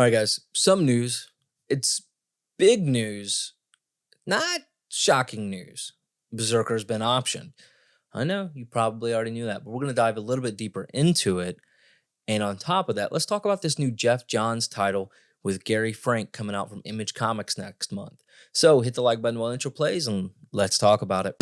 All right, guys, some news. It's big news, not shocking news. Brzrkr has been optioned. I know you probably already knew that, but we're going to dive a little bit deeper into it. And on top of that, let's talk about this new Geoff Johns title with Gary Frank coming out from Image Comics next month. So hit the like button while intro plays and let's talk about it.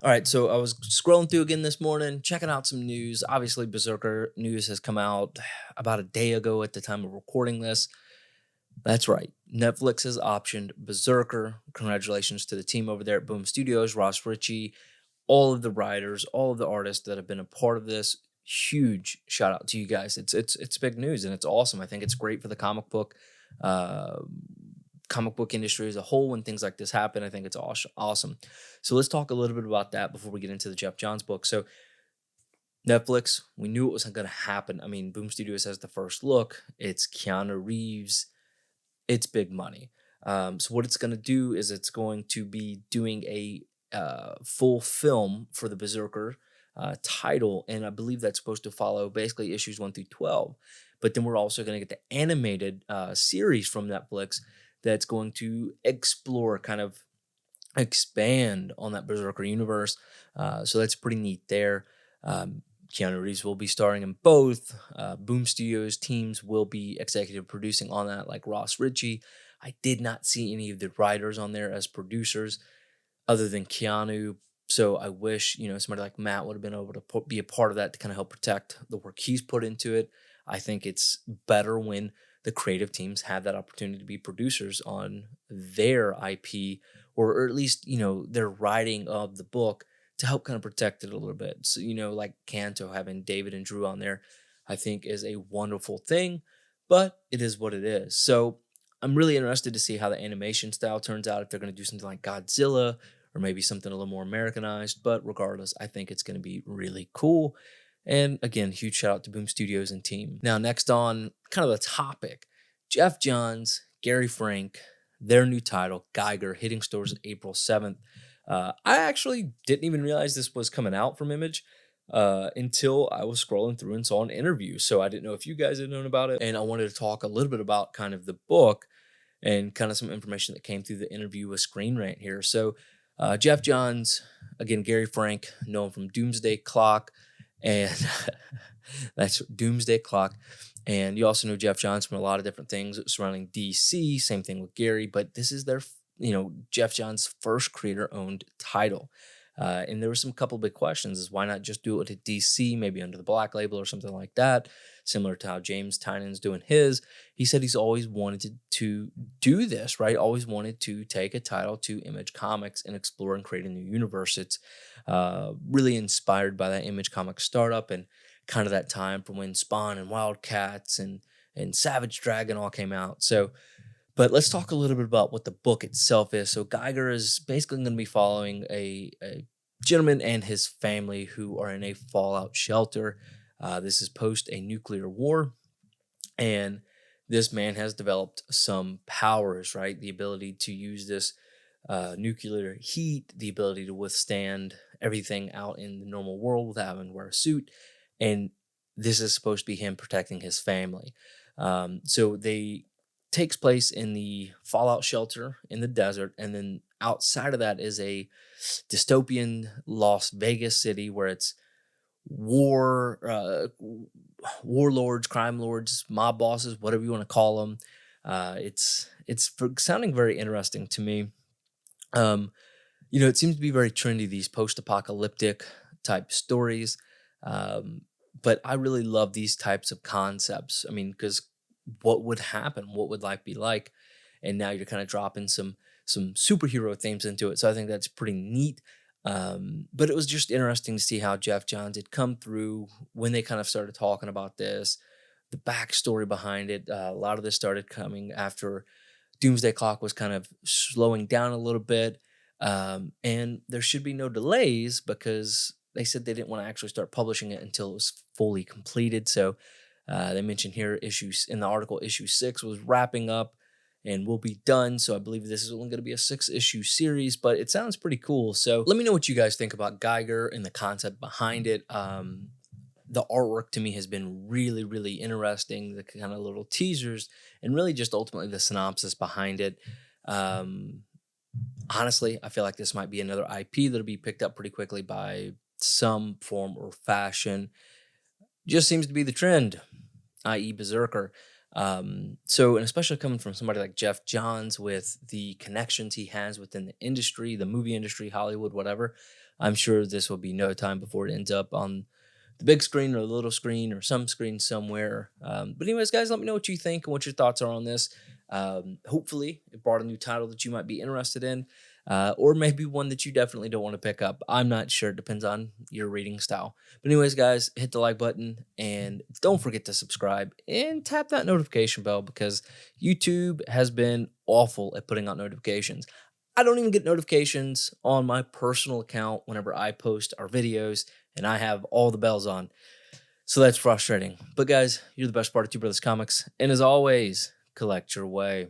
All right, so I was scrolling through again this morning, checking out some news. Obviously, Brzrkr news has come out about a day ago at the time of recording this. That's right. Netflix has optioned Brzrkr. Congratulations to the team over there at Boom Studios, Ross Ritchie, all of the writers, all of the artists that have been a part of this. Huge shout out to you guys. It's big news and it's awesome. I think it's great for the comic book industry as a whole when things like this happen. I think it's awesome. So let's talk a little bit about that before we get into the Geoff Johns book. So Netflix, we knew it was going to happen. I mean, Boom Studios has the first look. It's Keanu Reeves. It's big money. So what it's going to do is it's going to be doing a full film for the Brzrkr title, and I believe that's supposed to follow basically issues 1 through 12. But then we're also going to get the animated series from Netflix that's going to explore, kind of expand on that Brzrkr universe. So that's pretty neat there. Keanu Reeves will be starring in both. Boom Studios teams will be executive producing on that, like Ross Ritchie. I did not see any of the writers on there as producers other than Keanu. So I wish, somebody like Matt would have been able to be a part of that to kind of help protect the work he's put into it. I think it's better when the creative teams have that opportunity to be producers on their IP, or at least, their writing of the book to help kind of protect it a little bit. So, like Kanto having David and Drew on there, I think is a wonderful thing, but it is what it is. So I'm really interested to see how the animation style turns out, if they're going to do something like Godzilla or maybe something a little more Americanized. But regardless, I think it's going to be really cool. And again, huge shout out to Boom Studios and team. Now, next on kind of the topic, Geoff Johns, Gary Frank, their new title, Geiger, hitting stores April 7th. I actually didn't even realize this was coming out from Image until I was scrolling through and saw an interview. So I didn't know if you guys had known about it. And I wanted to talk a little bit about kind of the book and kind of some information that came through the interview with Screen Rant here. So Geoff Johns, again, Gary Frank, known from Doomsday Clock. And that's Doomsday Clock. And you also know Geoff Johns from a lot of different things surrounding DC. Same thing with Gary. But this is their, Geoff Johns' first creator-owned title. And there were some couple big questions: is why not just do it at DC, maybe under the Black Label or something like that, similar to how James Tynion's doing his. He said he's always wanted to do this, right? Always wanted to take a title to Image Comics and explore and create a new universe. It's really inspired by that Image Comics startup and kind of that time from when Spawn and Wildcats and Savage Dragon all came out. So, but let's talk a little bit about what the book itself is. So Geiger is basically going to be following a gentleman and his family who are in a fallout shelter. This is post a nuclear war. And this man has developed some powers, right? The ability to use this nuclear heat, the ability to withstand everything out in the normal world without having to wear a suit. And this is supposed to be him protecting his family. So they takes place in the fallout shelter in the desert, and then outside of that is a dystopian Las Vegas city where it's warlords, crime lords, mob bosses, whatever you want to call them. It's sounding very interesting to me. It seems to be very trendy, these post-apocalyptic type stories. But I really love these types of concepts. I mean, because what would happen? What would life be like? And now you're kind of dropping some superhero themes into it. So I think that's pretty neat. But it was just interesting to see how Geoff Johns had come through when they kind of started talking about this, the backstory behind it. A lot of this started coming after Doomsday Clock was kind of slowing down a little bit. And there should be no delays because they said they didn't want to actually start publishing it until it was fully completed. So they mentioned here issues in the article, issue 6 was wrapping up and will be done. So I believe this is only going to be a 6-issue series, but it sounds pretty cool. So let me know what you guys think about Geiger and the concept behind it. The artwork to me has been really, really interesting. The kind of little teasers and really just ultimately the synopsis behind it. Honestly, I feel like this might be another IP that'll be picked up pretty quickly by some form or fashion. Just seems to be the trend, i.e. Brzrkr. So, and especially coming from somebody like Geoff Johns with the connections he has within the industry, the movie industry, Hollywood, whatever, I'm sure this will be no time before it ends up on the big screen or the little screen or some screen somewhere. But anyways, guys, let me know what you think and what your thoughts are on this. Hopefully it brought a new title that you might be interested in, or maybe one that you definitely don't want to pick up. I'm not sure. It depends on your reading style. But anyways, guys, hit the like button and don't forget to subscribe and tap that notification bell because YouTube has been awful at putting out notifications. I don't even get notifications on my personal account whenever I post our videos, and I have all the bells on. So that's frustrating. But guys, you're the best part of Two Brothers Comics. And as always, collect your way.